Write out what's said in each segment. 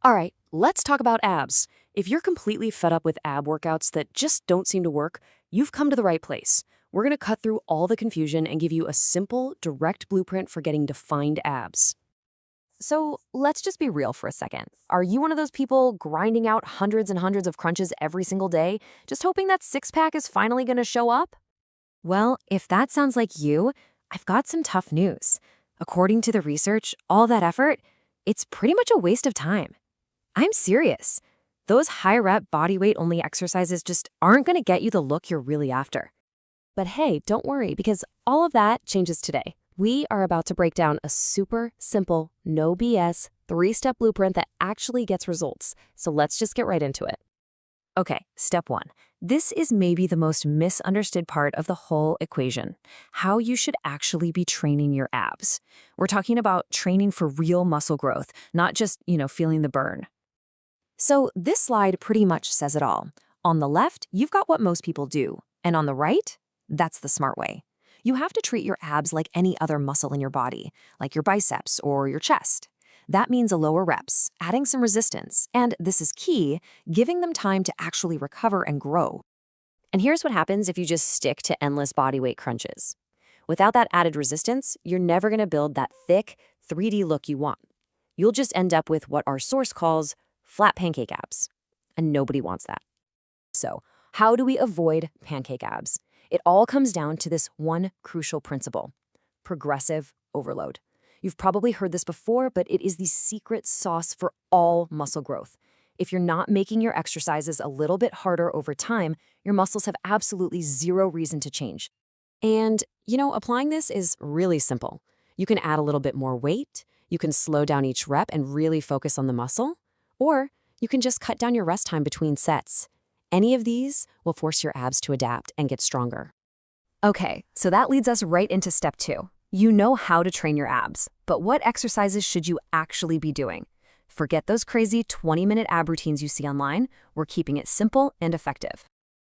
All right, let's talk about abs. If you're completely fed up with ab workouts that just don't seem to work, you've come to the right place. We're going to cut through all the confusion and give you a simple, direct blueprint for getting defined abs. So let's just be real for a second. Are you one of those people grinding out hundreds and hundreds of crunches every single day, just hoping that six pack is finally going to show up? Well, if that sounds like you, I've got some tough news. According to the research, all that effort, it's pretty much a waste of time. I'm serious. Those high rep body weight only exercises just aren't going to get you the look you're really after. But hey, don't worry, because all of that changes today. We are about to break down a super simple, no BS, three-step blueprint that actually gets results. So let's just get right into it. Okay, step one. This is maybe the most misunderstood part of the whole equation, how you should actually be training your abs. We're talking about training for real muscle growth, not just, feeling the burn. So this slide pretty much says it all. On the left, you've got what most people do, and on the right, that's the smart way. You have to treat your abs like any other muscle in your body, like your biceps or your chest. That means a lower reps, adding some resistance, and this is key, giving them time to actually recover and grow. And here's what happens if you just stick to endless bodyweight crunches. Without that added resistance, you're never going to build that thick, 3D look you want. You'll just end up with what our source calls flat pancake abs. And nobody wants that. So, how do we avoid pancake abs? It all comes down to this one crucial principle: progressive overload. You've probably heard this before, but it is the secret sauce for all muscle growth. If you're not making your exercises a little bit harder over time, your muscles have absolutely zero reason to change. And, applying this is really simple. You can add a little bit more weight, you can slow down each rep and really focus on the muscle, or you can just cut down your rest time between sets. Any of these will force your abs to adapt and get stronger. Okay, so that leads us right into step two. You know how to train your abs, but what exercises should you actually be doing? Forget those crazy 20-minute ab routines you see online. We're keeping it simple and effective.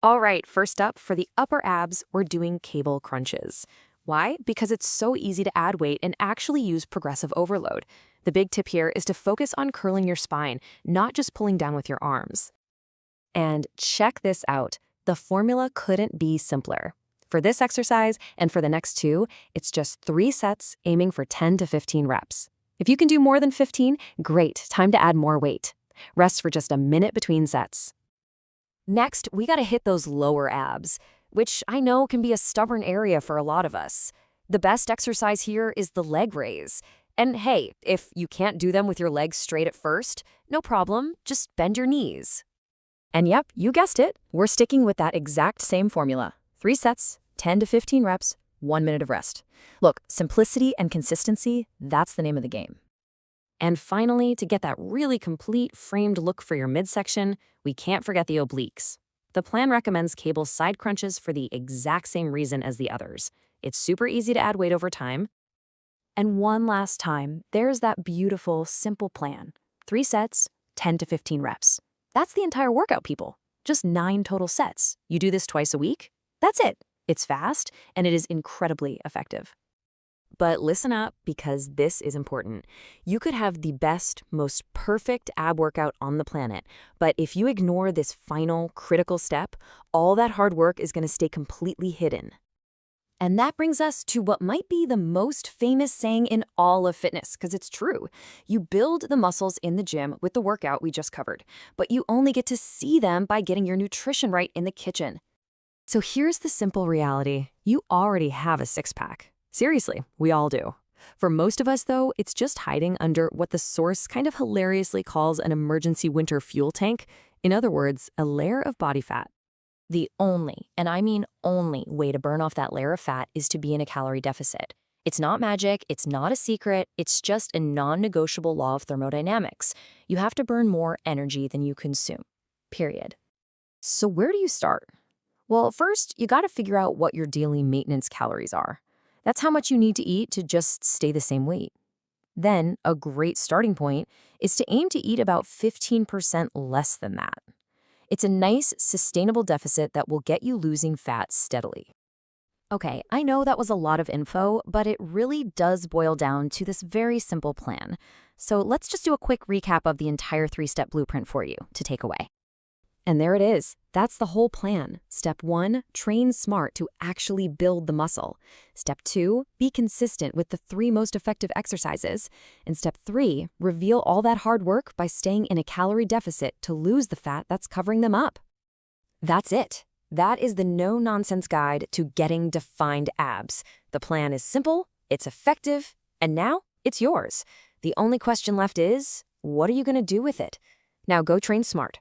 All right, first up, for the upper abs, we're doing cable crunches. Why? Because it's so easy to add weight and actually use progressive overload. The big tip here is to focus on curling your spine, not just pulling down with your arms. And check this out. The formula couldn't be simpler. For this exercise and for the next two, it's just 3 sets aiming for 10 to 15 reps. If you can do more than 15, great, time to add more weight. Rest for just a minute between sets. Next, we gotta hit those lower abs, which I know can be a stubborn area for a lot of us. The best exercise here is the leg raise. And hey, if you can't do them with your legs straight at first, no problem, just bend your knees. And yep, you guessed it, we're sticking with that exact same formula. 3 sets, 10 to 15 reps, 1 minute of rest. Look, simplicity and consistency, that's the name of the game. And finally, to get that really complete framed look for your midsection, we can't forget the obliques. The plan recommends cable side crunches for the exact same reason as the others. It's super easy to add weight over time. And one last time, there's that beautiful, simple plan. 3 sets, 10 to 15 reps. That's the entire workout, people. Just 9 total sets. You do this twice a week? That's it. It's fast, and it is incredibly effective. But listen up, because this is important. You could have the best, most perfect ab workout on the planet, but if you ignore this final, critical step, all that hard work is going to stay completely hidden. And that brings us to what might be the most famous saying in all of fitness, because it's true. You build the muscles in the gym with the workout we just covered, but you only get to see them by getting your nutrition right in the kitchen. So here's the simple reality. You already have a six-pack. Seriously, we all do. For most of us, though, it's just hiding under what the source kind of hilariously calls an emergency winter fuel tank. In other words, a layer of body fat. The only, and I mean only, way to burn off that layer of fat is to be in a calorie deficit. It's not magic, it's not a secret, it's just a non-negotiable law of thermodynamics. You have to burn more energy than you consume. Period. So where do you start? Well, first, you gotta figure out what your daily maintenance calories are. That's how much you need to eat to just stay the same weight. Then, a great starting point is to aim to eat about 15% less than that. It's a nice, sustainable deficit that will get you losing fat steadily. Okay, I know that was a lot of info, but it really does boil down to this very simple plan. So let's just do a quick recap of the entire 3-step blueprint for you to take away. And there it is. That's the whole plan. Step 1, train smart to actually build the muscle. Step 2, be consistent with the 3 most effective exercises. And step 3, reveal all that hard work by staying in a calorie deficit to lose the fat that's covering them up. That's it. That is the no-nonsense guide to getting defined abs. The plan is simple, it's effective, and now it's yours. The only question left is, what are you going to do with it? Now go train smart.